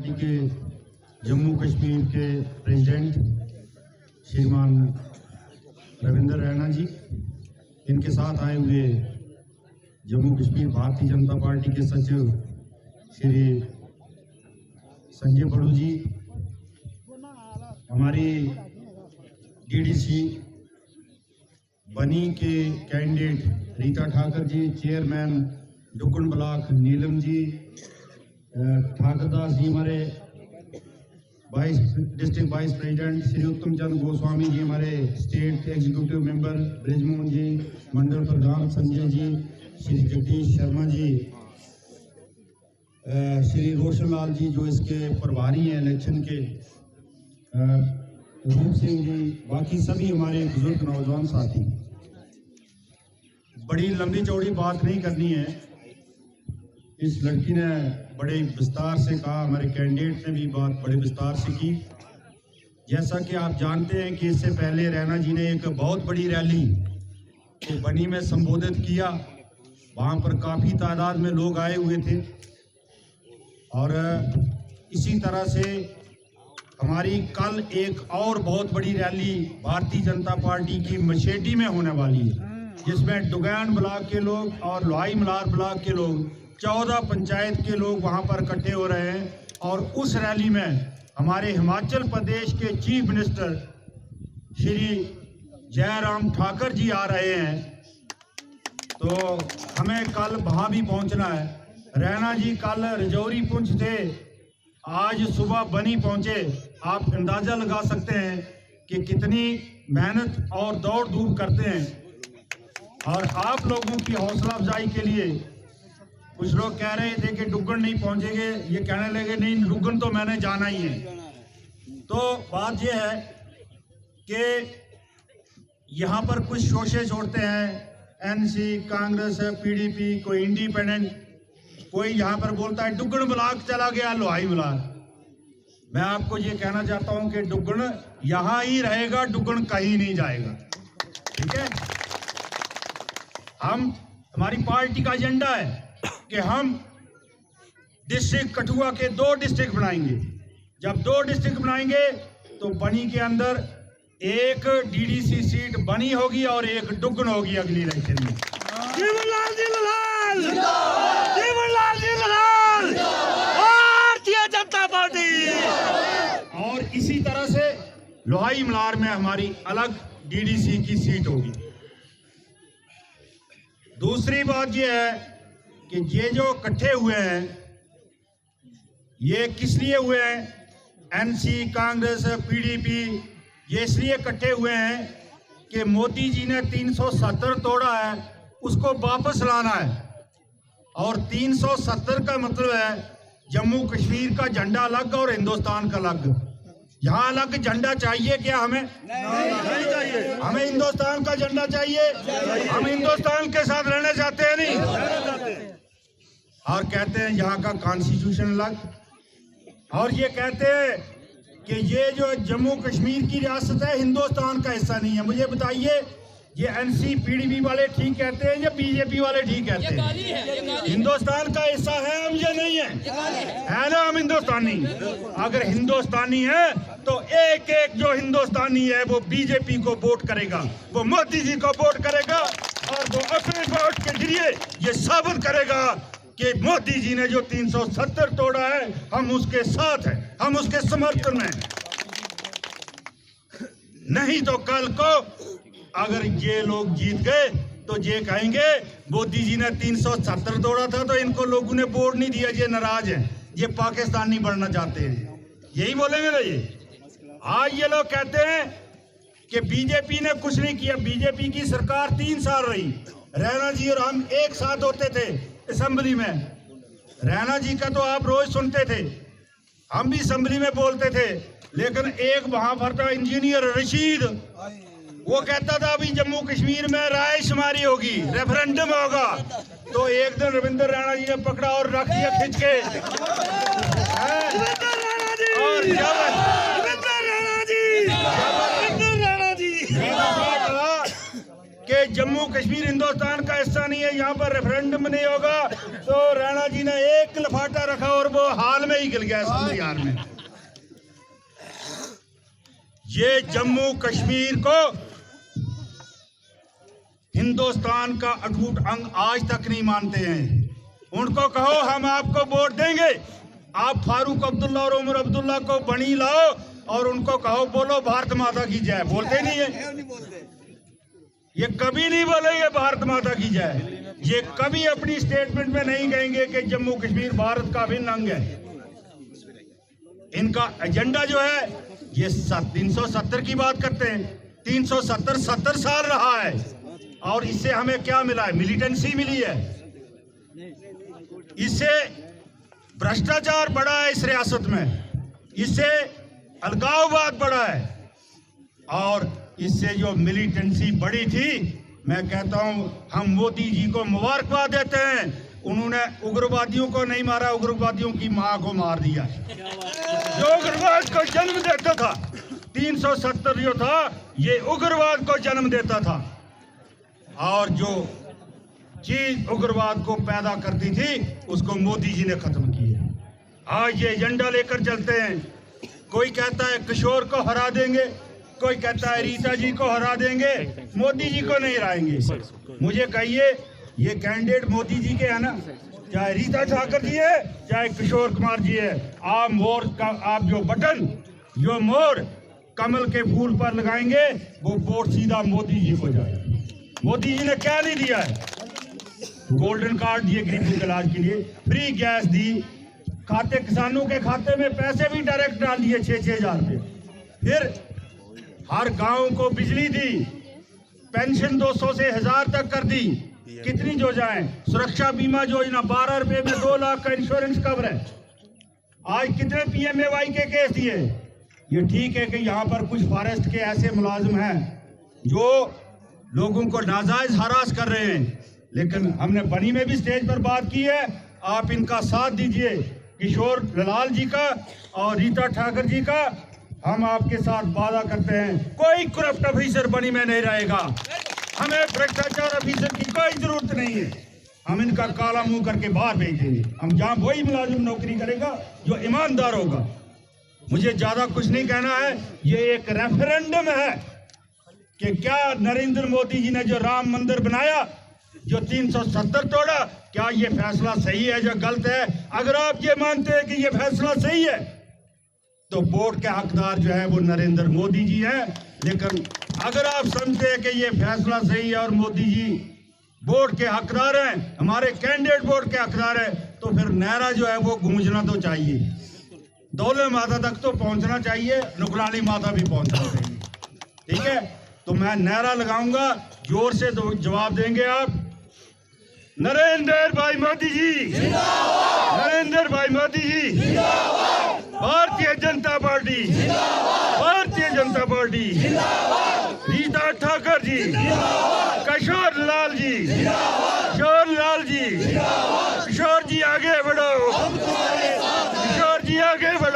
Party के जम्मू कश्मीर के president श्रीमान रविंद्र रैना जी, इनके साथ आए हुए जम्मू कश्मीर भारतीय जनता पार्टी के सचिव श्री संजय बड़ू जी, हमारी डीडीसी बनी के कैंडिडेट रीता ठाकर जी, चेयरमैन डुगन ब्लॉक नीलम जी, ठाकरदास जी, हमारे डिस्ट्रिक्ट वाइस प्रेसिडेंट श्री उत्तम चंद गोस्वामी जी, हमारे स्टेट एग्जीक्यूटिव मेंबर ब्रिजमोहन जी, मंडल प्रधान संजय जी, श्री जगदीश शर्मा जी, श्री रोशन लाल जी जो इसके प्रभारी हैं इलेक्शन के, रूप सिंह जी, बाकी सभी हमारे बुजुर्ग नौजवान साथी। बड़ी लंबी चौड़ी बात नहीं करनी है, इस लड़की ने बड़े विस्तार से कहा, हमारे कैंडिडेट ने भी बात बड़े विस्तार से की। जैसा कि आप जानते हैं कि इससे पहले रैना जी ने एक बहुत बड़ी रैली तो बनी में संबोधित किया, वहाँ पर काफ़ी तादाद में लोग आए हुए थे। और इसी तरह से हमारी कल एक और बहुत बड़ी रैली भारतीय जनता पार्टी की मशेटी में होने वाली है, जिसमें डुगैन ब्लॉक के लोग और लोहाई मलार ब्लॉक के लोग 14 पंचायत के लोग वहां पर इकट्ठे हो रहे हैं। और उस रैली में हमारे हिमाचल प्रदेश के चीफ मिनिस्टर श्री जयराम ठाकर जी आ रहे हैं, तो हमें कल वहां भी पहुंचना है। रैना जी कल रजौरी पुंछ थे, आज सुबह बनी पहुंचे। आप अंदाजा लगा सकते हैं कि कितनी मेहनत और दौड़ धूप करते हैं। और आप लोगों की हौसला अफजाई के लिए कुछ लोग कह रहे थे कि डुगन नहीं पहुंचेंगे, ये कहने लगे नहीं डुगन तो मैंने जाना ही है। तो बात यह है कि यहाँ पर कुछ शोशे छोड़ते हैं, एनसी, कांग्रेस, पीडीपी, कोई इंडिपेंडेंट, कोई यहाँ पर बोलता है डुगन ब्लॉक चला गया लोहाई मलार। मैं आपको ये कहना चाहता हूँ कि डुगन यहाँ ही रहेगा, डुगन कहीं नहीं जाएगा, ठीक है। हमारी पार्टी का एजेंडा है कि हम डिस्ट्रिक्ट कठुआ के 2 डिस्ट्रिक्ट बनाएंगे। जब 2 डिस्ट्रिक्ट बनाएंगे तो बनी के अंदर एक डीडीसी सीट बनी होगी और एक डुगन होगी अगली इलेक्शन में। जीवनलाल जी लाल, जीवनलाल जी लाल, भारतीय जनता पार्टी। और इसी तरह से लोहाई मलार में हमारी अलग डीडीसी की सीट होगी। दूसरी बात यह है कि ये जो इकट्ठे हुए हैं ये किस लिए हुए हैं? एनसी, कांग्रेस, पीडीपी, ये इसलिए इकट्ठे हुए हैं कि मोदी जी ने 370 तोड़ा है, उसको वापस लाना है। और 370 का मतलब है जम्मू कश्मीर का झंडा अलग और हिंदुस्तान का अलग। यहाँ अलग झंडा चाहिए क्या हमें? नहीं चाहिए। हमें हिंदुस्तान का झंडा चाहिए। हम हिंदुस्तान के साथ रहना चाहते हैं नहीं। और कहते हैं यहाँ का कॉन्स्टिट्यूशन अलग, और ये कहते हैं कि ये जो जम्मू कश्मीर की रियासत है हिंदुस्तान का हिस्सा नहीं है। मुझे बताइए, ये एनसी पीडीपी वाले ठीक कहते हैं या बीजेपी वाले ठीक कहते हैं? हिंदुस्तान का हिस्सा है हम या नहीं है ना? हम हिंदुस्तानी। अगर हिंदुस्तानी है तो एक एक जो हिंदुस्तानी है वो बीजेपी को वोट करेगा, वो मोदी जी को वोट करेगा, और वो अपने वोट के जरिए ये साबित करेगा कि मोदी जी ने जो 370 तोड़ा है हम उसके साथ हैं, हम उसके समर्थन में। नहीं तो कल को अगर ये लोग जीत गए तो ये कहेंगे मोदी जी ने 370 तोड़ा था तो इनको लोगों ने वोट नहीं दिया, ये नाराज है, ये पाकिस्तानी बनना चाहते हैं, यही बोलेंगे ना ये। आज ये लोग कहते हैं कि बीजेपी ने कुछ नहीं किया। बीजेपी की सरकार 3 साल रही, रैना जी और हम एक साथ होते थे असेंबली में। रैना जी का तो आप रोज सुनते थे, हम भी असेंबली में बोलते थे, लेकिन एक वहां पर था इंजीनियर रशीद, वो कहता था अभी जम्मू कश्मीर में रायशुमारी होगी, रेफरेंडम होगा। तो एक दिन रविंद्र रैना जी ने पकड़ा और रख दिया खींच के। और कि जम्मू कश्मीर हिंदुस्तान का हिस्सा नहीं है, यहाँ पर रेफरेंडम नहीं होगा। तो रैना जी ने एक लफाटा रखा और वो हाल में नहीं गिल गया समरियार में। ये जम्मू कश्मीर को हिंदुस्तान का अटूट अंग आज तक नहीं मानते हैं। उनको कहो हम आपको वोट देंगे, आप फारूक अब्दुल्ला और उमर अब्दुल्ला को बनी लाओ और उनको कहो बोलो भारत माता की जय। बोलते नहीं है, ये कभी नहीं बोलेंगे भारत माता की जय। ये कभी अपनी स्टेटमेंट में नहीं कहेंगे कि जम्मू कश्मीर भारत का अभिन्न अंग है। इनका एजेंडा जो है ये 370 की बात करते हैं। 370 70 साल रहा है और इससे हमें क्या मिला है? मिलिटेंसी मिली है। इससे भ्रष्टाचार बढ़ा है इस रियासत में, इससे अलगाववाद बढ़ा है और इससे जो मिलिटेंसी बढ़ी थी, मैं कहता हूं हम मोदी जी को मुबारकबाद देते हैं। उन्होंने उग्रवादियों को नहीं मारा, उग्रवादियों की मां को मार दिया। जो उग्रवाद को जन्म देता था 370 जो था ये उग्रवाद को जन्म देता था और जो चीज उग्रवाद को पैदा करती थी उसको मोदी जी ने खत्म किया। आज ये एजेंडा लेकर चलते हैं। कोई कहता है किशोर को हरा देंगे, कोई कहता है रीता जी को हरा देंगे, मोदी जी को नहीं हराएंगे। मुझे कहिए ये कैंडिडेट मोदी जी के है ना, चाहे रीता ठाकर जी है चाहे किशोर कुमार जी है। आप मोर का आप जो बटन जो मोर कमल के फूल पर लगाएंगे वो वोट सीधा मोदी जी को जाएगा। मोदी जी ने क्या नहीं दिया है? गोल्डन कार्ड दिए गरीबों के इलाज के लिए, फ्री गैस दी, खाते किसानों के खाते में पैसे भी डायरेक्ट डाल दिए 6-6 हजार रुपये। फिर हर गांव को बिजली दी, पेंशन 200 से 1000 तक कर दी। कितनी योजनाएं, सुरक्षा बीमा योजना 12 रुपए में 2 लाख का इंश्योरेंस कवर है। आज कितने PMAY के केस दिए। ये ठीक है कि यहाँ पर कुछ फॉरेस्ट के ऐसे मुलाजिम हैं जो लोगों को नाजायज हरास कर रहे हैं, लेकिन हमने बनी में भी स्टेज पर बात की है। आप इनका साथ दीजिए, किशोर लाल जी का और रीता ठाकर जी का। हम आपके साथ वादा करते हैं कोई करप्ट ऑफिसर बनी में नहीं रहेगा। हमें भ्रष्टाचार ऑफिसर की कोई जरूरत नहीं है। हम इनका काला मुंह करके बाहर भेज देंगे। हम जहां वही मुलाजिम नौकरी करेगा जो ईमानदार होगा। मुझे ज्यादा कुछ नहीं कहना है। ये एक रेफरेंडम है कि क्या नरेंद्र मोदी जी ने जो राम मंदिर बनाया, जो 370 तोड़ा, क्या ये फैसला सही है या गलत है? अगर आप ये मानते हैं कि ये फैसला सही है तो वोट के हकदार जो है वो नरेंद्र मोदी जी हैं। लेकिन अगर आप समझते हैं कि ये फैसला सही है और मोदी जी वोट के हकदार हैं, हमारे कैंडिडेट वोट के हकदार हैं, तो फिर नारा जो है वो गूंजना तो चाहिए, दौले माता तक तो पहुंचना चाहिए, नुकरानी माता भी पहुंचना चाहिए। ठीक है, तो मैं नारा लगाऊंगा, जोर से तो जवाब देंगे आप। नरेंद्र भाई मोदी जी, नरेंद्र भाई मोदी जी, भारतीय जनता पार्टी, भारतीय जनता पार्टी, रीता ठाकर जी, किशोर लाल जी, किशोर लाल जी, किशोर जी आगे बढ़ो, किशोर जी आगे बढ़ो।